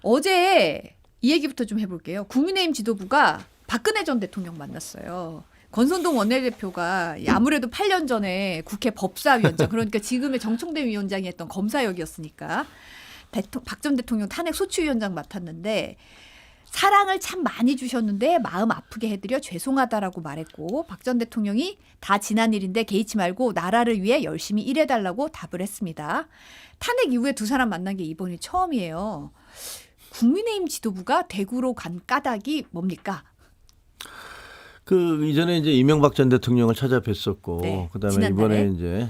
어제 이 얘기부터 좀 해볼게요. 국민의힘 지도부가 박근혜 전 대통령 만났어요. 권선동 원내대표가 아무래도 8년 전에 국회 법사위원장, 그러니까 지금의 정청래 위원장이 했던 검사역이었으니까 박 전 대통령 탄핵 소추위원장 맡았는데 사랑을 참 많이 주셨는데 마음 아프게 해드려 죄송하다라고 말했고, 박 전 대통령이 다 지난 일인데 개의치 말고 나라를 위해 열심히 일해달라고 답을 했습니다. 탄핵 이후에 두 사람 만난 게 이번이 처음이에요. 국민의힘 지도부가 대구로 간 까닭이 뭡니까? 그 이전에 이제 이명박 전 대통령을 찾아뵀었고, 네, 그다음에 지난달에. 이번에 이제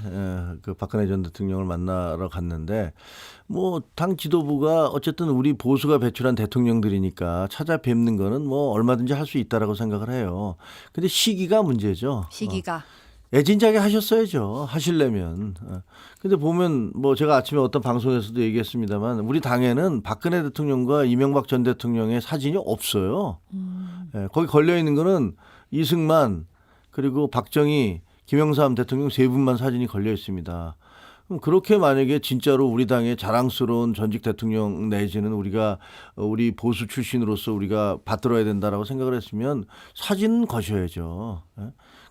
그 박근혜 전 대통령을 만나러 갔는데, 뭐 당 지도부가 어쨌든 우리 보수가 배출한 대통령들이니까 찾아뵙는 거는 뭐 얼마든지 할 수 있다라고 생각을 해요. 근데 시기가 문제죠. 시기가. 애진작에 하셨어야죠. 하시려면. 근데 보면 뭐 제가 아침에 어떤 방송에서도 얘기했습니다만, 우리 당에는 박근혜 대통령과 이명박 전 대통령의 사진이 없어요. 거기 걸려 있는 거는 이승만, 그리고 박정희, 김영삼 대통령 세 분만 사진이 걸려 있습니다. 그럼 그렇게 만약에 진짜로 우리 당의 자랑스러운 전직 대통령 내지는 우리 보수 출신으로서 우리가 받들어야 된다라고 생각을 했으면 사진은 거셔야죠.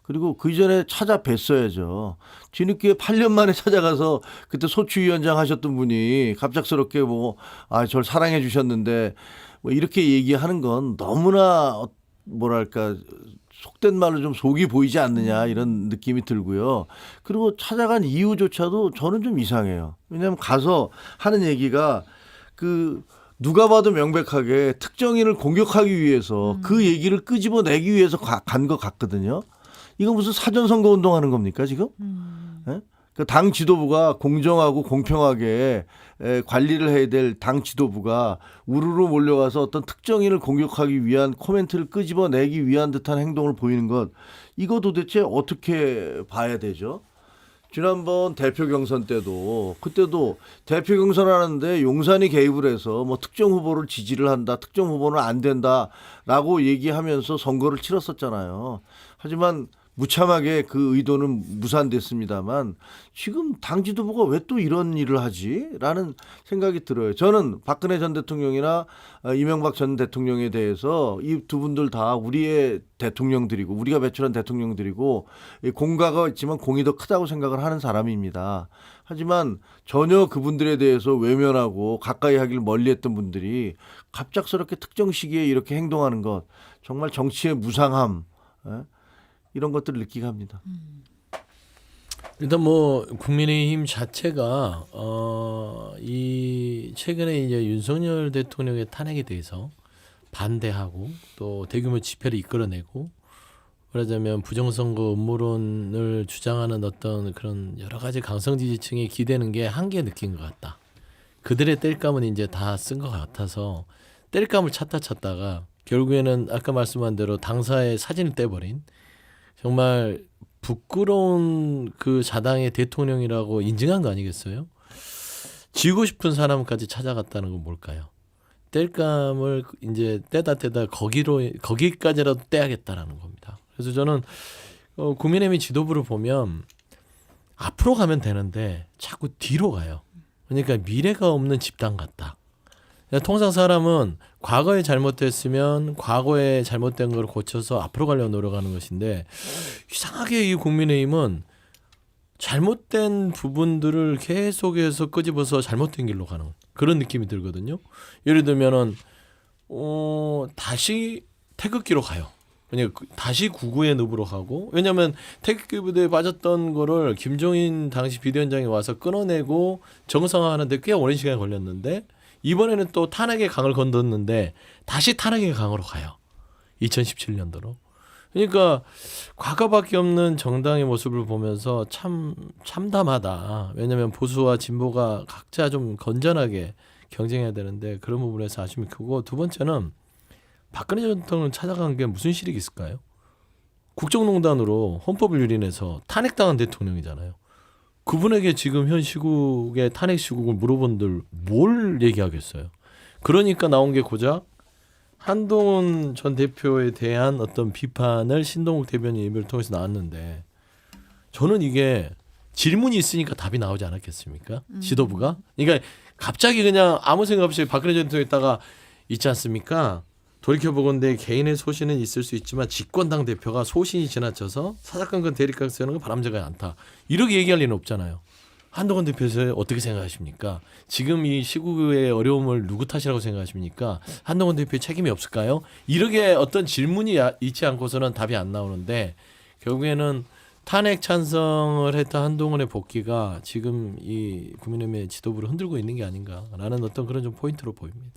그리고 그 이전에 찾아뵀어야죠. 뒤늦게 8년 만에 찾아가서 그때 소추위원장 하셨던 분이 갑작스럽게 저를 사랑해 주셨는데 뭐 이렇게 얘기하는 건 너무나 뭐랄까 속된 말로 좀 속이 보이지 않느냐 이런 느낌이 들고요. 그리고 찾아간 이유조차도 저는 좀 이상해요. 왜냐하면 가서 하는 얘기가 누가 봐도 명백하게 특정인을 공격하기 위해서 그 얘기를 끄집어내기 위해서 간 것 같거든요. 이거 무슨 사전선거 운동하는 겁니까 지금? 예? 그 당 지도부가 공정하고 공평하게 관리를 해야 될 당 지도부가 우르르 몰려가서 어떤 특정인을 공격하기 위한 코멘트를 끄집어내기 위한 듯한 행동을 보이는 것, 이거 도대체 어떻게 봐야 되죠? 지난번 대표 경선 때도 그때도 대표 경선하는데 용산이 개입을 해서 뭐 특정 후보를 지지를 한다, 특정 후보는 안 된다라고 얘기하면서 선거를 치렀었잖아요. 하지만 무참하게 그 의도는 무산됐습니다만 지금 당 지도부가 왜 또 이런 일을 하지? 라는 생각이 들어요. 저는 박근혜 전 대통령이나 이명박 전 대통령에 대해서 이 두 분들 다 우리의 대통령들이고 우리가 배출한 대통령들이고 공과가 있지만 공이 더 크다고 생각을 하는 사람입니다. 하지만 전혀 그분들에 대해서 외면하고 가까이 하길 멀리했던 분들이 갑작스럽게 특정 시기에 이렇게 행동하는 것, 정말 정치의 무상함, 이런 것들을 느끼게 합니다. 일단 뭐 국민의힘 자체가 이 최근에 이제 윤석열 대통령의 탄핵에 대해서 반대하고 또 대규모 집회를 이끌어내고, 그러자면 부정선거 음모론을 주장하는 어떤 그런 여러 가지 강성 지지층이 기대는 게 한계 느낀 것 같다. 그들의 땔감은 이제 다 쓴 것 같아서 땔감을 찾다가 결국에는 아까 말씀한 대로 당사의 사진을 떼버린, 정말 부끄러운 그 자당의 대통령이라고 인증한 거 아니겠어요? 지고 싶은 사람까지 찾아갔다는 건 뭘까요? 땔감을 이제 떼다 거기까지라도 떼야겠다라는 겁니다. 그래서 저는 국민의힘 지도부를 보면 앞으로 가면 되는데 자꾸 뒤로 가요. 그러니까 미래가 없는 집단 같다. 통상 사람은 과거에 잘못됐으면 과거에 잘못된 걸 고쳐서 앞으로 가려고 노력하는 것인데, 이상하게 이 국민의힘은 잘못된 부분들을 계속해서 끄집어서 잘못된 길로 가는 그런 느낌이 들거든요. 예를 들면은 다시 태극기로 가요. 그냥 다시 구구의 늪으로 가고, 왜냐하면 태극기 부대에 빠졌던 거를 김종인 당시 비대위원장이 와서 끊어내고 정상화하는데 꽤 오랜 시간이 걸렸는데, 이번에는 또 탄핵의 강을 건넜는데 다시 탄핵의 강으로 가요. 2017년도로. 그러니까 과거밖에 없는 정당의 모습을 보면서 참 참담하다. 왜냐하면 보수와 진보가 각자 좀 건전하게 경쟁해야 되는데 그런 부분에서 아쉬움이 크고, 두 번째는 박근혜 전 대통령 찾아간 게 무슨 실익이 있을까요? 국정농단으로 헌법을 유린해서 탄핵당한 대통령이잖아요. 그분에게 지금 현 시국의 탄핵 시국을 물어본들 뭘 얘기하겠어요. 그러니까 나온 게 고작 한동훈 전 대표에 대한 어떤 비판을 신동욱 대변인 인터뷰를 통해서 나왔는데, 저는 이게 질문이 있으니까 답이 나오지 않았겠습니까? 지도부가. 그러니까 갑자기 그냥 아무 생각 없이 박근혜 전 대통령 있다가 있지 않습니까? 돌이켜보건대 개인의 소신은 있을 수 있지만 집권당 대표가 소신이 지나쳐서 사사건건 대립각 세우는 건 바람직하지 않다. 이렇게 얘기할 리는 없잖아요. 한동훈 대표에서 어떻게 생각하십니까? 지금 이 시국의 어려움을 누구 탓이라고 생각하십니까? 한동훈 대표의 책임이 없을까요? 이렇게 어떤 질문이 있지 않고서는 답이 안 나오는데 결국에는 탄핵 찬성을 했던 한동훈의 복귀가 지금 이 국민의힘의 지도부를 흔들고 있는 게 아닌가라는 어떤 그런 좀 포인트로 보입니다.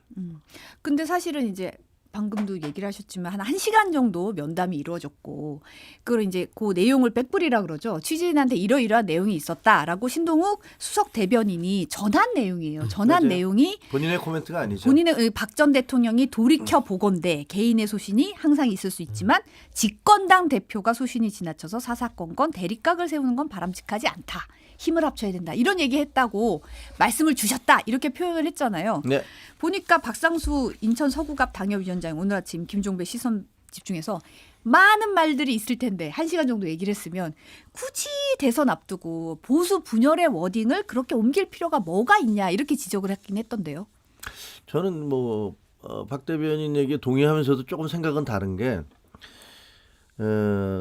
근데 사실은 이제 방금도 얘기를 하셨지만 한 1시간 정도 면담이 이루어졌고 그걸 이제 그 내용을 백불이라 그러죠. 취재인한테 이러이러한 내용이 있었다라고 신동욱 수석 대변인이 전한 내용이에요. 전한 맞아요. 내용이 본인의 코멘트가 아니죠. 본인의 박 전 대통령이 돌이켜 보건대 개인의 소신이 항상 있을 수 있지만 집권당 대표가 소신이 지나쳐서 사사건건 대립각을 세우는 건 바람직하지 않다. 힘을 합쳐야 된다. 이런 얘기했다고 말씀을 주셨다. 이렇게 표현을 했잖아요. 네. 보니까 박상수 인천 서구갑 당협위원장 오늘 아침 김종배 시선 집중해서 많은 말들이 있을 텐데 1시간 정도 얘기를 했으면 굳이 대선 앞두고 보수 분열의 워딩을 그렇게 옮길 필요가 뭐가 있냐 이렇게 지적을 했긴 했던데요. 저는 뭐 박 대변인 얘기에 동의하면서도 조금 생각은 다른 게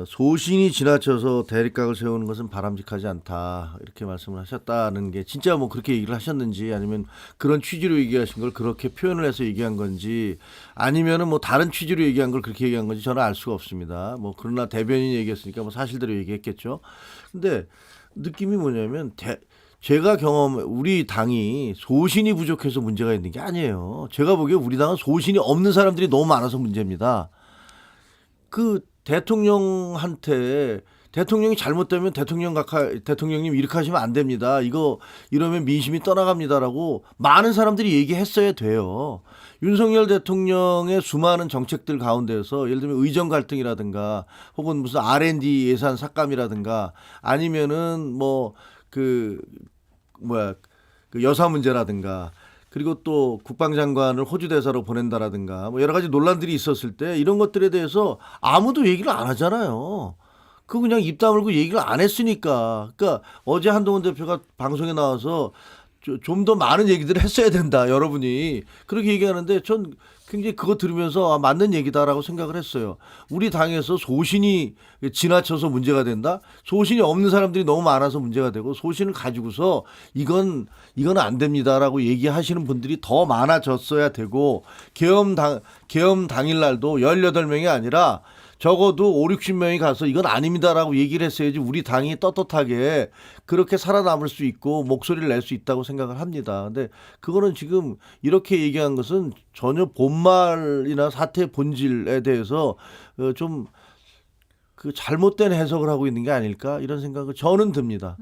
소신이 지나쳐서 대립각을 세우는 것은 바람직하지 않다 이렇게 말씀을 하셨다는 게 진짜 뭐 그렇게 얘기를 하셨는지 아니면 그런 취지로 얘기하신 걸 그렇게 표현을 해서 얘기한 건지 아니면은 뭐 다른 취지로 얘기한 걸 그렇게 얘기한 건지 저는 알 수가 없습니다. 뭐 그러나 대변인이 얘기했으니까 뭐 사실대로 얘기했겠죠. 근데 느낌이 뭐냐면 제가 우리 당이 소신이 부족해서 문제가 있는 게 아니에요. 제가 보기에 우리 당은 소신이 없는 사람들이 너무 많아서 문제입니다. 그 대통령한테 대통령이 잘못되면 대통령님 이렇게 하시면 안 됩니다. 이러면 민심이 떠나갑니다라고 많은 사람들이 얘기했어야 돼요. 윤석열 대통령의 수많은 정책들 가운데서 예를 들면 의정 갈등이라든가 혹은 무슨 R&D 예산 삭감이라든가 아니면은 그 여사 문제라든가 그리고 또 국방장관을 호주 대사로 보낸다라든가 뭐 여러 가지 논란들이 있었을 때 이런 것들에 대해서 아무도 얘기를 안 하잖아요. 그거 그냥 입 다물고 얘기를 안 했으니까. 그러니까 어제 한동훈 대표가 방송에 나와서 좀 더 많은 얘기들을 했어야 된다. 여러분이 그렇게 얘기하는데 전 굉장히 그거 들으면서 맞는 얘기다라고 생각을 했어요. 우리 당에서 소신이 지나쳐서 문제가 된다. 소신이 없는 사람들이 너무 많아서 문제가 되고 소신을 가지고서 이건 안 됩니다라고 얘기하시는 분들이 더 많아졌어야 되고 계엄 당일 날도 18명이 아니라 적어도 50-60명이 가서 이건 아닙니다라고 얘기를 했어야지 우리 당이 떳떳하게 그렇게 살아남을 수 있고 목소리를 낼 수 있다고 생각을 합니다. 근데 그거는 지금 이렇게 얘기한 것은 전혀 본말이나 사태의 본질에 대해서 좀 그 잘못된 해석을 하고 있는 게 아닐까 이런 생각을 저는 듭니다.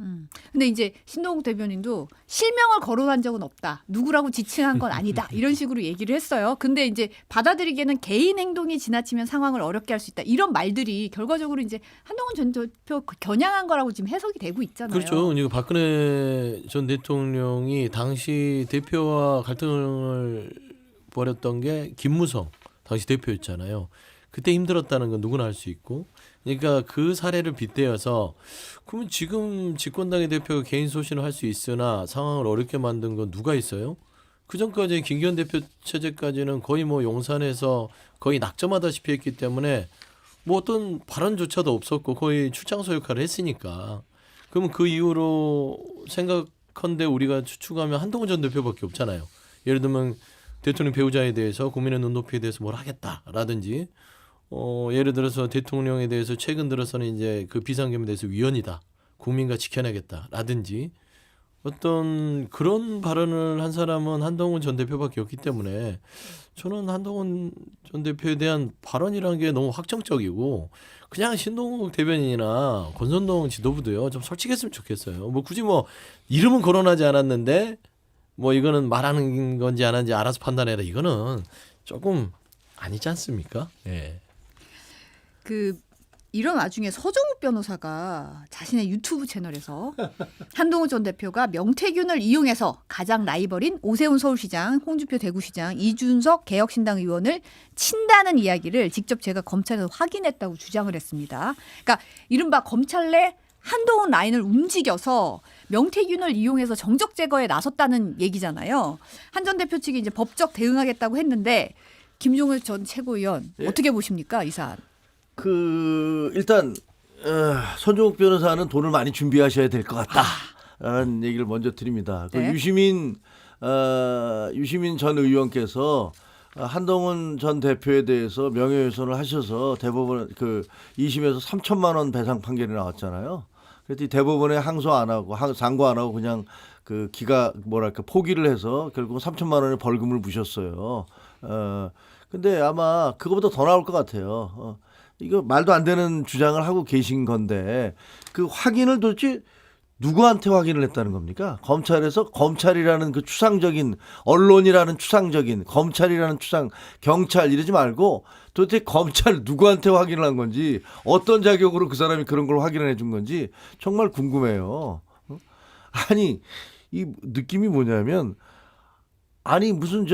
근데 이제 신동욱 대변인도 실명을 거론한 적은 없다. 누구라고 지칭한 건 아니다. 이런 식으로 얘기를 했어요. 근데 이제 받아들이기에는 개인 행동이 지나치면 상황을 어렵게 할 수 있다. 이런 말들이 결과적으로 이제 한동훈 전 대표 겨냥한 거라고 지금 해석이 되고 있잖아요. 그렇죠. 이거 박근혜 전 대통령이 당시 대표와 갈등을 벌였던 게 김무성 당시 대표였잖아요. 그때 힘들었다는 건 누구나 알 수 있고 그러니까 그 사례를 빗대어서 그러면 지금 집권당의 대표가 개인 소신을 할 수 있으나 상황을 어렵게 만든 건 누가 있어요? 그 전까지 김기현 대표 체제까지는 거의 뭐 용산에서 거의 낙점하다시피 했기 때문에 뭐 어떤 발언조차도 없었고 거의 출장소 역할을 했으니까 그러면 그 이후로 생각컨대 우리가 추측하면 한동훈 전 대표밖에 없잖아요. 예를 들면 대통령 배우자에 대해서 국민의 눈높이에 대해서 뭘 하겠다라든지 예를 들어서 대통령에 대해서 최근 들어서는 이제 그 비상계엄에 대해서 위헌이다. 국민과 지켜내겠다라든지 어떤 그런 발언을 한 사람은 한동훈 전 대표밖에 없기 때문에 저는 한동훈 전 대표에 대한 발언이라는 게 너무 확정적이고 그냥 신동욱 대변인이나 권선동 지도부도요 좀 솔직했으면 좋겠어요. 뭐 굳이 뭐 이름은 거론하지 않았는데 뭐 이거는 말하는 건지 안 하는지 알아서 판단해라. 이거는 조금 아니지 않습니까? 예. 이런 와중에 서정욱 변호사가 자신의 유튜브 채널에서 한동훈 전 대표가 명태균을 이용해서 가장 라이벌인 오세훈 서울시장, 홍준표 대구시장, 이준석 개혁신당 의원을 친다는 이야기를 직접 제가 검찰에서 확인했다고 주장을 했습니다. 그러니까 이른바 검찰 내 한동훈 라인을 움직여서 명태균을 이용해서 정적 제거에 나섰다는 얘기잖아요. 한 전 대표 측이 이제 법적 대응하겠다고 했는데 김종일 전 최고위원 예. 어떻게 보십니까 이 사안? 일단 손종욱 변호사는 돈을 많이 준비하셔야 될 것 같다라는 얘기를 먼저 드립니다. 네. 그 유시민 전 의원께서 한동훈 전 대표에 대해서 명예훼손을 하셔서 대법원 그 2심에서 3천만 원 배상 판결이 나왔잖아요. 그랬더니 대법원에 항소 안 하고 상고 안 하고 그냥 그 포기를 해서 결국 3천만 원의 벌금을 무셨어요. 근데 아마 그거보다 더 나올 것 같아요. 이거 말도 안 되는 주장을 하고 계신 건데 그 확인을 도대체 누구한테 확인을 했다는 겁니까? 검찰에서 검찰이라는 그 추상적인 언론이라는 추상적인 검찰이라는 추상 경찰 이러지 말고 도대체 검찰 누구한테 확인을 한 건지 어떤 자격으로 그 사람이 그런 걸 확인을 해준 건지 정말 궁금해요. 아니 이 느낌이 뭐냐면 아니 무슨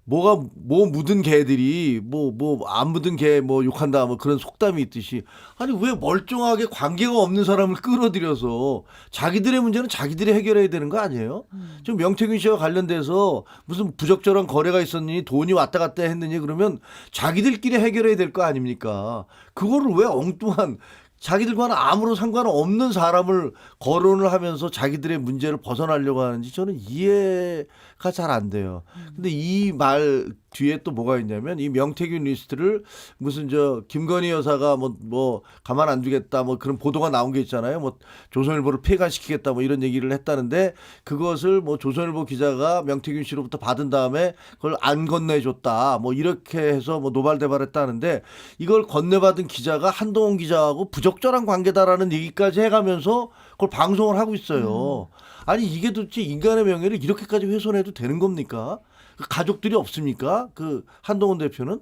뭐 묻은 개들이 뭐 안 묻은 개 뭐 욕한다 뭐 그런 속담이 있듯이 아니 왜 멀쩡하게 관계가 없는 사람을 끌어들여서 자기들의 문제는 자기들이 해결해야 되는 거 아니에요? 지금 명태균 씨와 관련돼서 무슨 부적절한 거래가 있었니 돈이 왔다 갔다 했느니 그러면 자기들끼리 해결해야 될 거 아닙니까? 그거를 왜 엉뚱한 자기들과는 아무런 상관없는 사람을 거론을 하면서 자기들의 문제를 벗어나려고 하는지 저는 이해가 잘 안 돼요. 근데 이 말 뒤에 또 뭐가 있냐면 이 명태균 리스트를 무슨 김건희 여사가 뭐 가만 안 두겠다 뭐 그런 보도가 나온 게 있잖아요. 뭐 조선일보를 폐간시키겠다 뭐 이런 얘기를 했다는데 그것을 뭐 조선일보 기자가 명태균 씨로부터 받은 다음에 그걸 안 건네줬다 뭐 이렇게 해서 뭐 노발대발했다는데 이걸 건네받은 기자가 한동훈 기자하고 부적절한 관계다라는 얘기까지 해가면서 그걸 방송을 하고 있어요. 아니 이게 도대체 인간의 명예를 이렇게까지 훼손해도 되는 겁니까? 그 가족들이 없습니까? 그 한동훈 대표는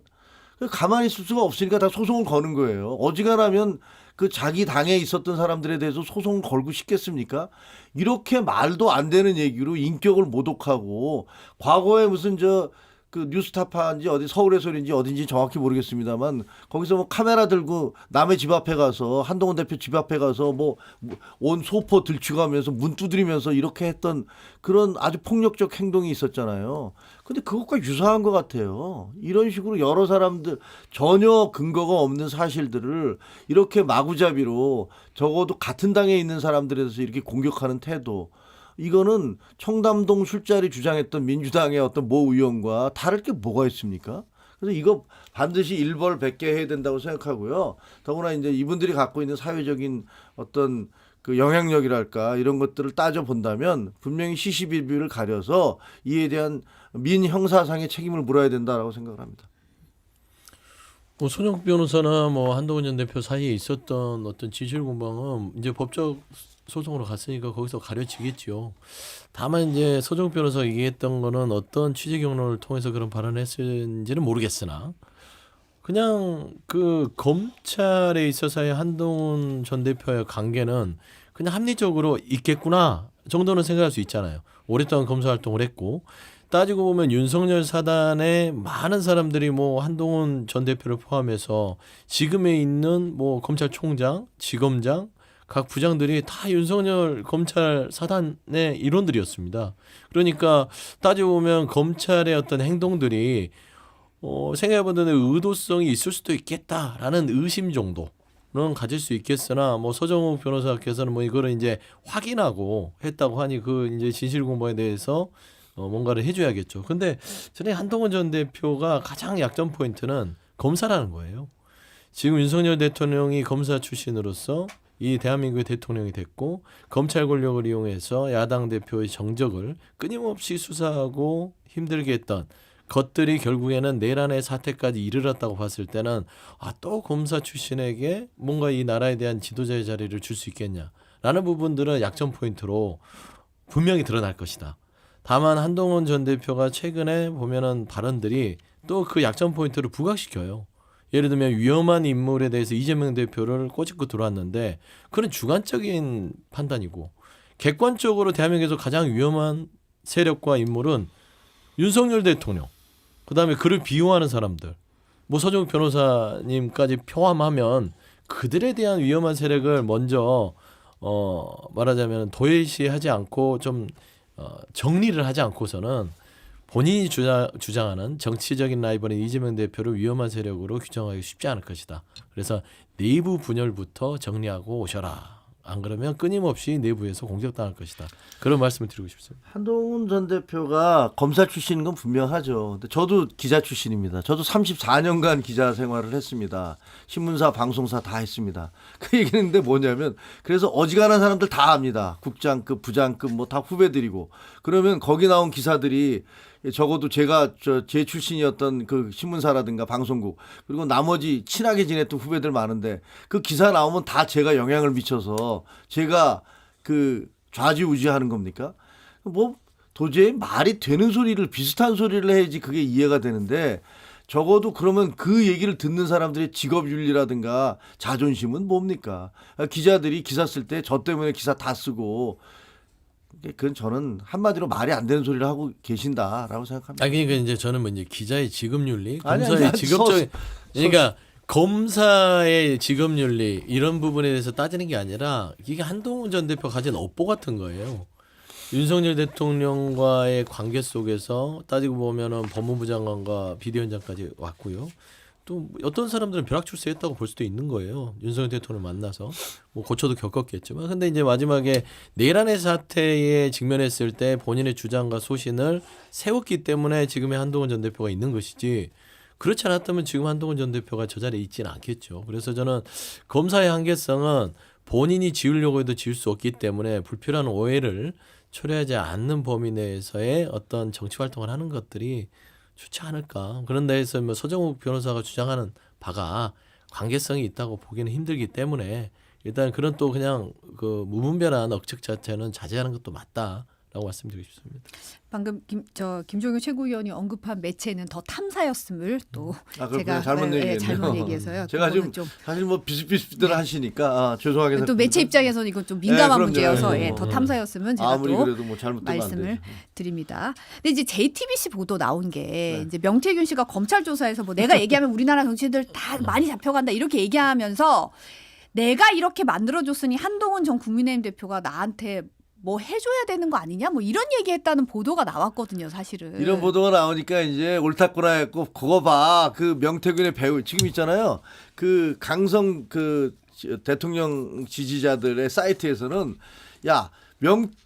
가만히 있을 수가 없으니까 다 소송을 거는 거예요. 어지간하면 그 자기 당에 있었던 사람들에 대해서 소송을 걸고 싶겠습니까? 이렇게 말도 안 되는 얘기로 인격을 모독하고 과거에 무슨 그 뉴스타파인지 어디 서울에서인지 어딘지 정확히 모르겠습니다만 거기서 뭐 카메라 들고 남의 집 앞에 가서 한동훈 대표 집 앞에 가서 뭐 온 소포 들추가면서 문 두드리면서 이렇게 했던 그런 아주 폭력적 행동이 있었잖아요. 근데 그것과 유사한 것 같아요. 이런 식으로 여러 사람들 전혀 근거가 없는 사실들을 이렇게 마구잡이로 적어도 같은 당에 있는 사람들에 대해서 이렇게 공격하는 태도. 이거는 청담동 술자리 주장했던 민주당의 어떤 모 의원과 다를 게 뭐가 있습니까? 그래서 이거 반드시 일벌백계 해야 된다고 생각하고요. 더구나 이제 이분들이 갖고 있는 사회적인 어떤 그 영향력이랄까 이런 것들을 따져 본다면 분명히 시시비비를 가려서 이에 대한 민형사상의 책임을 물어야 된다라고 생각을 합니다. 뭐 손영욱 변호사나 뭐 한동훈 전 대표 사이에 있었던 어떤 지시율 공방은 이제 법적 소송으로 갔으니까 거기서 가려지겠죠. 다만 이제 손영욱 변호사가 얘기했던 거는 어떤 취재 경로를 통해서 그런 발언을 했는지는 모르겠으나 그냥 그 검찰에 있어서의 한동훈 전 대표의 관계는 그냥 합리적으로 있겠구나 정도는 생각할 수 있잖아요. 오랫동안 검사 활동을 했고 따지고 보면 윤석열 사단의 많은 사람들이 뭐 한동훈 전 대표를 포함해서 지금에 있는 뭐 검찰총장, 지검장, 각 부장들이 다 윤석열 검찰 사단의 일원들이었습니다. 그러니까 따지고 보면 검찰의 어떤 행동들이 생각해보는 의도성이 있을 수도 있겠다라는 의심 정도는 가질 수 있겠으나 뭐 서정욱 변호사께서는 뭐 이거를 이제 확인하고 했다고 하니 그 이제 진실 공방에 대해서 뭔가를 해줘야겠죠. 근데 저는 한동훈 전 대표가 가장 약점 포인트는 검사라는 거예요. 지금 윤석열 대통령이 검사 출신으로서 이 대한민국의 대통령이 됐고 검찰 권력을 이용해서 야당 대표의 정적을 끊임없이 수사하고 힘들게 했던 것들이 결국에는 내란의 사태까지 이르렀다고 봤을 때는 또 검사 출신에게 뭔가 이 나라에 대한 지도자의 자리를 줄 수 있겠냐라는 부분들은 약점 포인트로 분명히 드러날 것이다. 다만 한동훈 전 대표가 최근에 보면은 발언들이 또 그 약점 포인트를 부각시켜요. 예를 들면 위험한 인물에 대해서 이재명 대표를 꼬집고 들어왔는데 그런 주관적인 판단이고 객관적으로 대한민국에서 가장 위험한 세력과 인물은 윤석열 대통령, 그다음에 그를 비호하는 사람들, 뭐 서정욱 변호사님까지 포함하면 그들에 대한 위험한 세력을 먼저 말하자면 도외시하지 않고 좀 정리를 하지 않고서는 본인이 주장하는 정치적인 라이벌인 이재명 대표를 위험한 세력으로 규정하기 쉽지 않을 것이다. 그래서 내부 분열부터 정리하고 오셔라. 안 그러면 끊임없이 내부에서 공격당할 것이다. 그런 말씀을 드리고 싶습니다. 한동훈 전 대표가 검사 출신인 건 분명하죠. 근데 저도 기자 출신입니다. 저도 34년간 기자 생활을 했습니다. 신문사, 방송사 다 했습니다. 그 얘기는 근데 뭐냐면 그래서 어지간한 사람들 다 압니다. 국장급, 부장급 뭐 다 후배들이고 그러면 거기 나온 기사들이 적어도 제가 제 출신이었던 그 신문사라든가 방송국 그리고 나머지 친하게 지냈던 후배들 많은데 그 기사 나오면 다 제가 영향을 미쳐서 제가 그 좌지우지하는 겁니까? 뭐 도저히 말이 되는 소리를 비슷한 소리를 해야지 그게 이해가 되는데 적어도 그러면 그 얘기를 듣는 사람들의 직업윤리라든가 자존심은 뭡니까? 기자들이 기사 쓸 때 저 때문에 기사 다 쓰고 그건 저는 한마디로 말이 안 되는 소리를 하고 계신다라고 생각합니다. 그러니까 이제 저는 뭐 이제 기자의 직업윤리, 아니, 검사의 아니, 직업적인 그러니까 검사의 직업윤리 이런 부분에 대해서 따지는 게 아니라 이게 한동훈 전 대표 가진 업보 같은 거예요. 윤석열 대통령과의 관계 속에서 따지고 보면은 법무부 장관과 비대위원장까지 왔고요. 또 어떤 사람들은 벼락출세했다고 볼 수도 있는 거예요. 윤석열 대통령을 만나서 뭐 고초도 겪었겠지만, 근데 이제 마지막에 내란의 사태에 직면했을 때 본인의 주장과 소신을 세웠기 때문에 지금의 한동훈 전 대표가 있는 것이지. 그렇지 않았다면 지금 한동훈 전 대표가 저 자리에 있지는 않겠죠. 그래서 저는 검사의 한계성은 본인이 지으려고 해도 지을 수 없기 때문에 불필요한 오해를 초래하지 않는 범위 내에서의 어떤 정치 활동을 하는 것들이 좋지 않을까. 그런 데에서 뭐 서정욱 변호사가 주장하는 바가 관계성이 있다고 보기는 힘들기 때문에 일단 그런 또 그냥 그 무분별한 억측 자체는 자제하는 것도 맞다라고 말씀드리고 싶습니다. 방금 김종효 최고위원이 언급한 매체는 더 탐사였음을 또 제가 잘못 얘기했네요. 잘못 얘기해서요. 제가 좀 사실 뭐 비슷비슷들 하시니까 죄송하게 또 매체 입장에서는 이건 좀 민감한 그럼요. 문제여서 더 탐사였으면 제가 아무리 또 그래도 뭐 잘못되면 말씀을 드립니다. 근데 이제 JTBC 보도 나온 게 이제 명태균 씨가 검찰 조사에서 뭐 내가 얘기하면 우리나라 정치인들 다 많이 잡혀간다 이렇게 얘기하면서 내가 이렇게 만들어줬으니 한동훈 전 국민의힘 대표가 나한테 뭐 해줘야 되는 거 아니냐 뭐 이런 얘기했다는 보도가 나왔거든요 사실은. 이런 보도가 나오니까 이제 옳다구나 했고 그거 봐 그 명태균의 배우 지금 있잖아요 그 강성 그 대통령 지지자들의 사이트에서는 야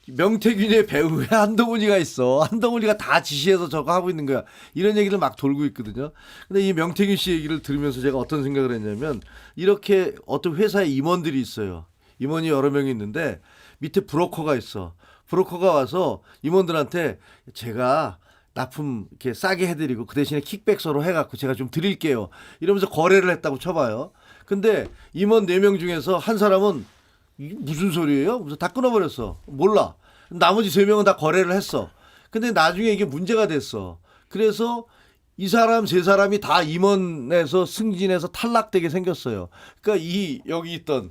명태균의 배우에 한동훈이가 있어 한동훈이가 다 지시해서 저거 하고 있는 거야 이런 얘기를 막 돌고 있거든요. 근데 이 명태균 씨 얘기를 들으면서 제가 어떤 생각을 했냐면 이렇게 어떤 회사에 임원들이 있어요. 임원이 여러 명이 있는데 밑에 브로커가 있어. 브로커가 와서 임원들한테 제가 납품 이렇게 싸게 해드리고 그 대신에 킥백서로 해갖고 제가 좀 드릴게요. 이러면서 거래를 했다고 쳐봐요. 근데 임원 4명 중에서 한 사람은 이게 무슨 소리예요? 그래서 다 끊어버렸어. 몰라. 나머지 3명은 다 거래를 했어. 근데 나중에 이게 문제가 됐어. 그래서 이 사람 3사람이 다 임원에서 승진해서 탈락되게 생겼어요. 그러니까 여기 있던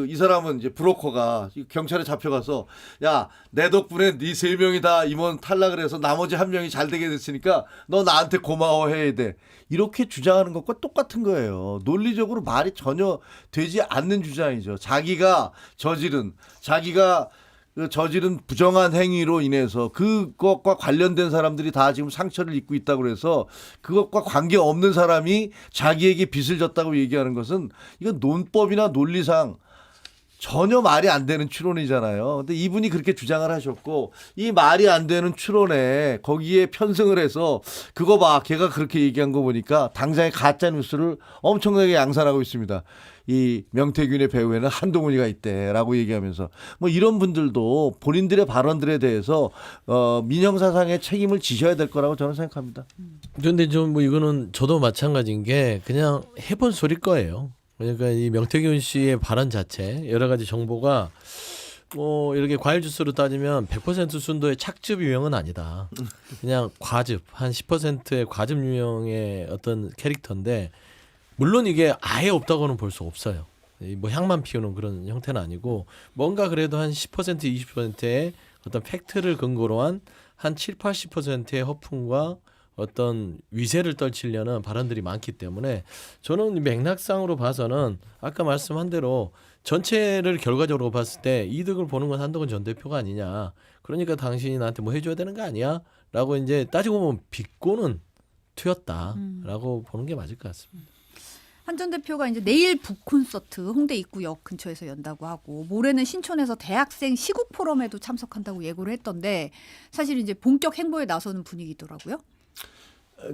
이 사람은 이제 브로커가 경찰에 잡혀가서 야, 내 덕분에 네 3명이 다 임원 탈락을 해서 나머지 1명이 잘 되게 됐으니까 너 나한테 고마워해야 돼. 이렇게 주장하는 것과 똑같은 거예요. 논리적으로 말이 전혀 되지 않는 주장이죠. 자기가 저지른 부정한 행위로 인해서 그것과 관련된 사람들이 다 지금 상처를 입고 있다고 해서 그것과 관계없는 사람이 자기에게 빚을 졌다고 얘기하는 것은 이건 논법이나 논리상 전혀 말이 안 되는 추론이잖아요. 근데 이분이 그렇게 주장을 하셨고 이 말이 안 되는 추론에 거기에 편승을 해서 그거 봐 걔가 그렇게 얘기한 거 보니까 당장의 가짜 뉴스를 엄청나게 양산하고 있습니다. 이 명태균의 배후에는 한동훈이가 있대라고 얘기하면서 뭐 이런 분들도 본인들의 발언들에 대해서 민형사상의 책임을 지셔야 될 거라고 저는 생각합니다. 그런데 좀 뭐 이거는 저도 마찬가지인 게 그냥 해본 소리일 거예요. 그러니까 이 명태균 씨의 발언 자체 여러 가지 정보가 뭐 이렇게 과일 주스로 따지면 100% 순도의 착즙 유형은 아니다. 그냥 과즙 한 10%의 과즙 유형의 어떤 캐릭터인데 물론 이게 아예 없다고는 볼 수 없어요. 뭐 향만 피우는 그런 형태는 아니고 뭔가 그래도 한 10% 20%의 어떤 팩트를 근거로 한 7, 80%의 허풍과 어떤 위세를 떨치려는 발언들이 많기 때문에 저는 맥락상으로 봐서는 아까 말씀한 대로 전체를 결과적으로 봤을 때 이득을 보는 건 한동훈 전 대표가 아니냐. 그러니까 당신이 나한테 뭐 해줘야 되는 거 아니야? 라고 이제 따지고 보면 비꼬는 튀었다라고 보는 게 맞을 것 같습니다. 한 전 대표가 이제 내일 북콘서트 홍대 입구역 근처에서 연다고 하고 모레는 신촌에서 대학생 시국 포럼에도 참석한다고 예고를 했던데 사실 이제 본격 행보에 나서는 분위기더라고요.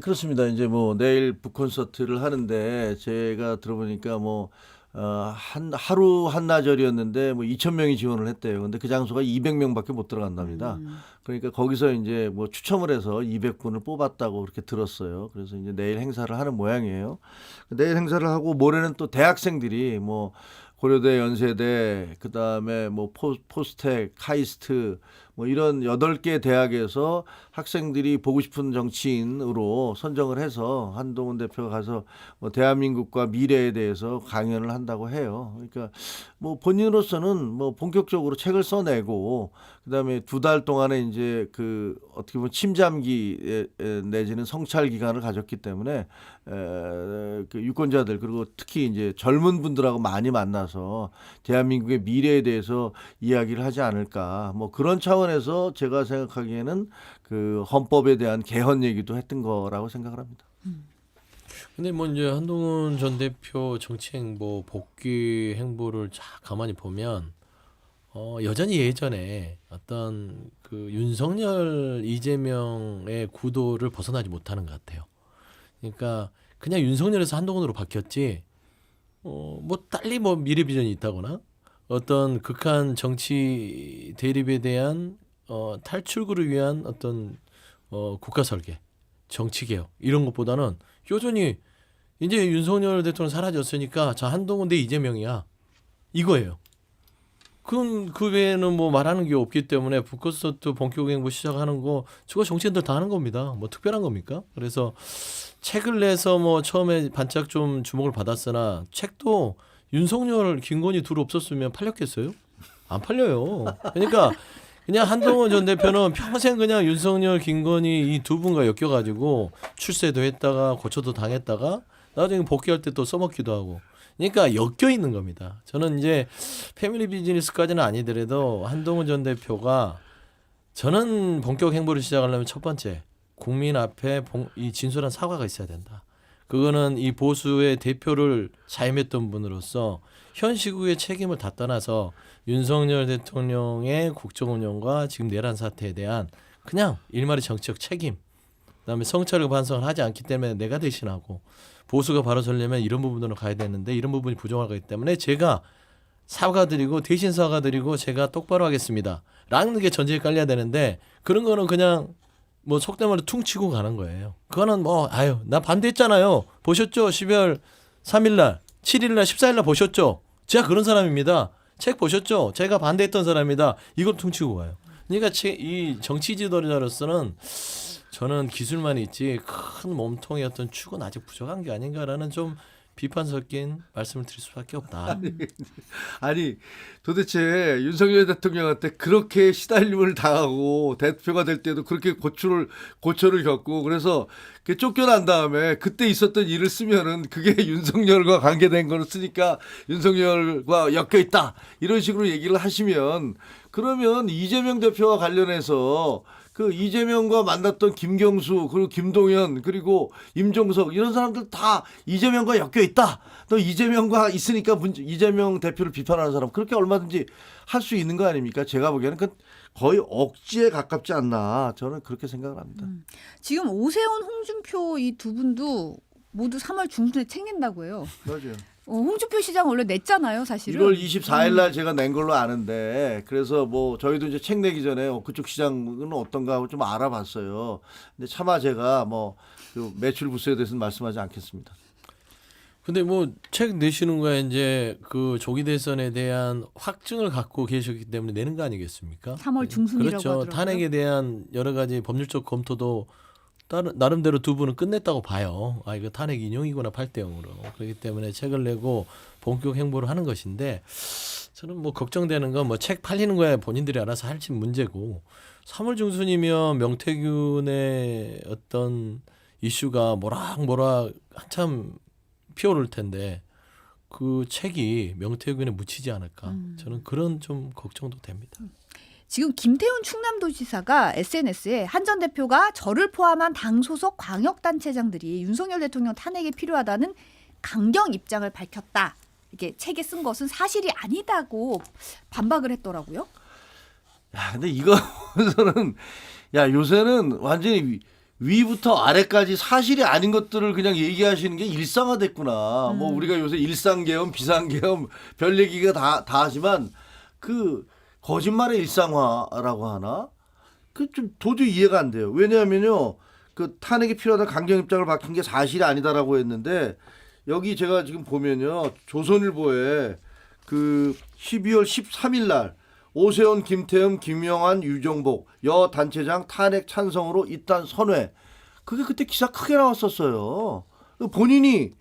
그렇습니다. 이제 뭐 내일 북콘서트를 하는데 제가 들어보니까 뭐 하루 한나절이었는데 뭐 2,000명이 지원을 했대요. 근데 그 장소가 200명밖에 못 들어간답니다. 그러니까 거기서 이제 뭐 추첨을 해서 200분을 뽑았다고 그렇게 들었어요. 그래서 이제 내일 행사를 하는 모양이에요. 내일 행사를 하고 모레는 또 대학생들이 뭐 고려대, 연세대, 그다음에 뭐 포스텍, 카이스트 뭐 이런 8개 대학에서 학생들이 보고 싶은 정치인으로 선정을 해서 한동훈 대표가 가서 뭐 대한민국과 미래에 대해서 강연을 한다고 해요. 그러니까 뭐 본인으로서는 뭐 본격적으로 책을 써내고 그다음에 2달 동안에 이제 그 어떻게 보면 침잠기 내지는 성찰 기간을 가졌기 때문에 그 유권자들 그리고 특히 이제 젊은 분들하고 많이 만나서 대한민국의 미래에 대해서 이야기를 하지 않을까 뭐 그런 차원에서 제가 생각하기에는 그 헌법에 대한 개헌 얘기도 했던 거라고 생각을 합니다. 근데 뭐 이제 한동훈 전 대표 정치 행보 복귀 행보를 쫙 가만히 보면 여전히 예전에 어떤 그 윤석열 이재명의 구도를 벗어나지 못하는 것 같아요. 그러니까 그냥 윤석열에서 한동훈으로 바뀌었지 뭐 달리 뭐 미래 비전이 있다거나 어떤 극한 정치 대립에 대한 탈출구를 위한 어떤 국가 설계, 정치 개혁 이런 것보다는 여전히 이제 윤석열 대통령 사라졌으니까 자 한동훈 대 이재명이야 이거예요. 그럼 그 외에는 뭐 말하는 게 없기 때문에 북콘서트 본격 행보 시작하는 거 저거 정치인들 다 하는 겁니다. 뭐 특별한 겁니까? 그래서 책을 내서 뭐 처음에 반짝 좀 주목을 받았으나 책도 윤석열, 김건희 둘 없었으면 팔렸겠어요? 안 팔려요. 그러니까 그냥 한동훈 전 대표는 평생 그냥 윤석열, 김건희 이 두 분과 엮여가지고 출세도 했다가 고초도 당했다가 나중에 복귀할 때 또 써먹기도 하고 그러니까 엮여 있는 겁니다. 저는 이제 패밀리 비즈니스까지는 아니더라도 한동훈 전 대표가 저는 본격 행보를 시작하려면 첫 번째 국민 앞에 이 진솔한 사과가 있어야 된다. 그거는 이 보수의 대표를 사임했던 분으로서 현 시국의 책임을 다 떠나서 윤석열 대통령의 국정 운영과 지금 내란 사태에 대한 그냥 일말의 정치적 책임 그다음에 성찰과 반성을 하지 않기 때문에 내가 대신하고 보수가 바로 서려면 이런 부분으로 가야 되는데 이런 부분이 부족하기 때문에 제가 사과드리고 대신 사과드리고 제가 똑바로 하겠습니다. 라는 게 전제에 깔려야 되는데 그런 거는 그냥 뭐 속된 말로 퉁치고 가는 거예요. 그거는 뭐 나 반대했잖아요. 보셨죠? 12월 3일날 7일날 14일날 보셨죠? 제가 그런 사람입니다. 책 보셨죠? 제가 반대했던 사람이다. 이걸 퉁치고 가요. 그러니까 이 정치 지도자로서는 저는 기술만 있지 큰 몸통의 어떤 축은 아직 부족한 게 아닌가라는 좀 비판 섞인 말씀을 드릴 수밖에 없다. 아니 도대체 윤석열 대통령한테 그렇게 시달림을 당하고 대표가 될 때도 그렇게 고초를 겪고 그래서 쫓겨난 다음에 그때 있었던 일을 쓰면은 그게 윤석열과 관계된 거를 쓰니까 윤석열과 엮여 있다 이런 식으로 얘기를 하시면 그러면 이재명 대표와 관련해서 그 이재명과 만났던 김경수 그리고 김동연 그리고 임종석 이런 사람들 다 이재명과 엮여 있다. 또 이재명과 있으니까 이재명 대표를 비판하는 사람 그렇게 얼마든지 할 수 있는 거 아닙니까? 제가 보기에는 그 거의 억지에 가깝지 않나 저는 그렇게 생각을 합니다. 지금 오세훈, 홍준표 이 두 분도 모두 3월 중순에 책 낸다고 해요. 맞아요. 홍준표 시장 원래 냈잖아요, 사실은. 1월 24일 날 제가 낸 걸로 아는데 그래서 뭐 저희도 이제 책 내기 전에 그쪽 시장은 어떤가 하고 좀 알아봤어요. 근데 차마 제가 뭐 그 매출 부수에 대해서는 말씀하지 않겠습니다. 근데 뭐 책 내시는 거에 이제 그 조기 대선에 대한 확증을 갖고 계셨기 때문에 내는 거 아니겠습니까? 3월 중순이라고 그렇죠. 하더라고요. 탄핵에 대한 여러 가지 법률적 검토도 나름대로 두 분은 끝냈다고 봐요. 이거 탄핵 인용이구나 8대 0으로. 그렇기 때문에 책을 내고 본격 행보를 하는 것인데 저는 뭐 걱정되는 건 뭐 책 팔리는 거야 본인들이 알아서 할지 문제고 3월 중순이면 명태균의 어떤 이슈가 모락모락 한참 피어오를 텐데 그 책이 명태균에 묻히지 않을까. 저는 그런 좀 걱정도 됩니다. 지금 김태훈 충남도지사가 SNS에 한 전 대표가 저를 포함한 당 소속 광역단체장들이 윤석열 대통령 탄핵이 필요하다는 강경 입장을 밝혔다. 이게 책에 쓴 것은 사실이 아니다고 반박을 했더라고요. 야, 근데 이거는 야 요새는 완전히 위부터 아래까지 사실이 아닌 것들을 그냥 얘기하시는 게 일상화됐구나. 뭐 우리가 요새 일상계엄, 비상계엄 별 얘기가 다 하지만 그 거짓말의 일상화라고 하나? 그 좀 도저히 이해가 안 돼요. 왜냐하면요, 그 탄핵이 필요하다 강경 입장을 밝힌 게 사실이 아니다라고 했는데 여기 제가 지금 보면요, 조선일보에 그 12월 13일 날 오세훈, 김태흠, 김영환, 유정복 여 단체장 탄핵 찬성으로 입단 선회. 그게 그때 기사 크게 나왔었어요. 본인이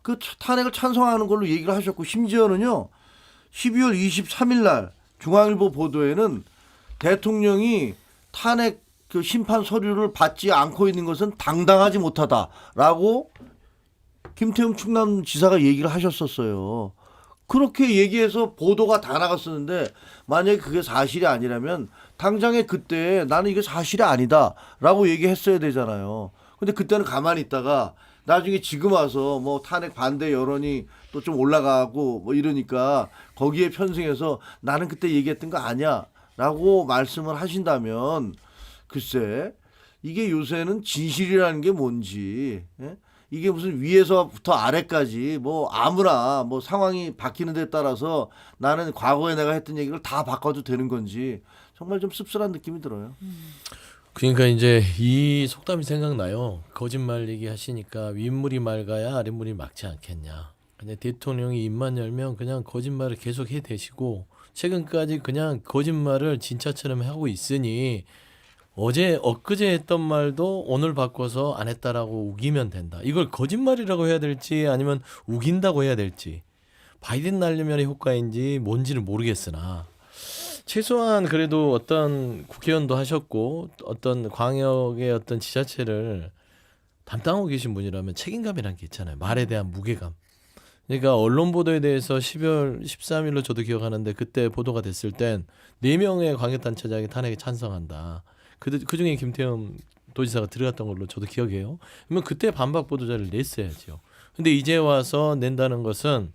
그 탄핵을 찬성하는 걸로 얘기를 하셨고 심지어는요 12월 23일 날 중앙일보 보도에는 대통령이 탄핵 그 심판 서류를 받지 않고 있는 것은 당당하지 못하다라고 김태흠 충남지사가 얘기를 하셨었어요. 그렇게 얘기해서 보도가 다 나갔었는데 만약에 그게 사실이 아니라면 당장에 그때 나는 이게 사실이 아니다라고 얘기했어야 되잖아요. 근데 그때는 가만히 있다가 나중에 지금 와서 뭐 탄핵 반대 여론이 또 좀 올라가고 뭐 이러니까 거기에 편승해서 나는 그때 얘기했던 거 아니야라고 말씀을 하신다면 글쎄 이게 요새는 진실이라는 게 뭔지, 예? 이게 무슨 위에서부터 아래까지 뭐 아무나 뭐 상황이 바뀌는 데 따라서 나는 과거에 내가 했던 얘기를 다 바꿔도 되는 건지 정말 좀 씁쓸한 느낌이 들어요. 그러니까 이제 이 속담이 생각나요. 거짓말 얘기하시니까 윗물이 맑아야 아랫물이 맑지 않겠냐. 근데 대통령이 입만 열면 그냥 거짓말을 계속 해대시고 최근까지 그냥 거짓말을 진짜처럼 하고 있으니 어제 엊그제 했던 말도 오늘 바꿔서 안 했다라고 우기면 된다. 이걸 거짓말이라고 해야 될지 아니면 우긴다고 해야 될지 바이든 날리면의 효과인지 뭔지는 모르겠으나 최소한 그래도 어떤 국회의원도 하셨고 어떤 광역의 어떤 지자체를 담당하고 계신 분이라면 책임감이라는 게 있잖아요. 말에 대한 무게감. 그러니까 언론 보도에 대해서 12월 13일로 저도 기억하는데 그때 보도가 됐을 땐 4명의 광역단체장이 탄핵에 찬성한다. 그중에 김태흠 도지사가 들어갔던 걸로 저도 기억해요. 그러면 그때 반박 보도자를 냈어야죠. 근데 이제 와서 낸다는 것은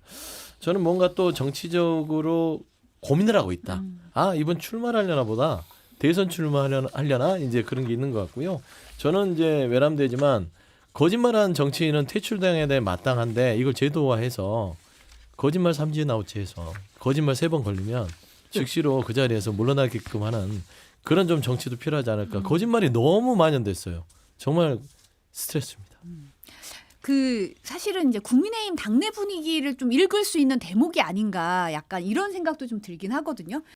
저는 뭔가 또 정치적으로 고민을 하고 있다. 아, 이번 출마를 하려나 보다. 대선 출마하려나? 이제 그런 게 있는 것 같고요. 저는 이제 외람되지만 거짓말한 정치인은 퇴출당해야 돼 마땅한데 이걸 제도화해서 거짓말 삼지에 나오치해서 거짓말 3번 걸리면 즉시로 그 자리에서 물러나게끔 하는 그런 좀 정치도 필요하지 않을까. 거짓말이 너무 만연됐어요. 정말 스트레스입니다. 그 사실은 이제 국민의힘 당내 분위기를 좀 읽을 수 있는 대목이 아닌가 약간 이런 생각도 좀 들긴 하거든요.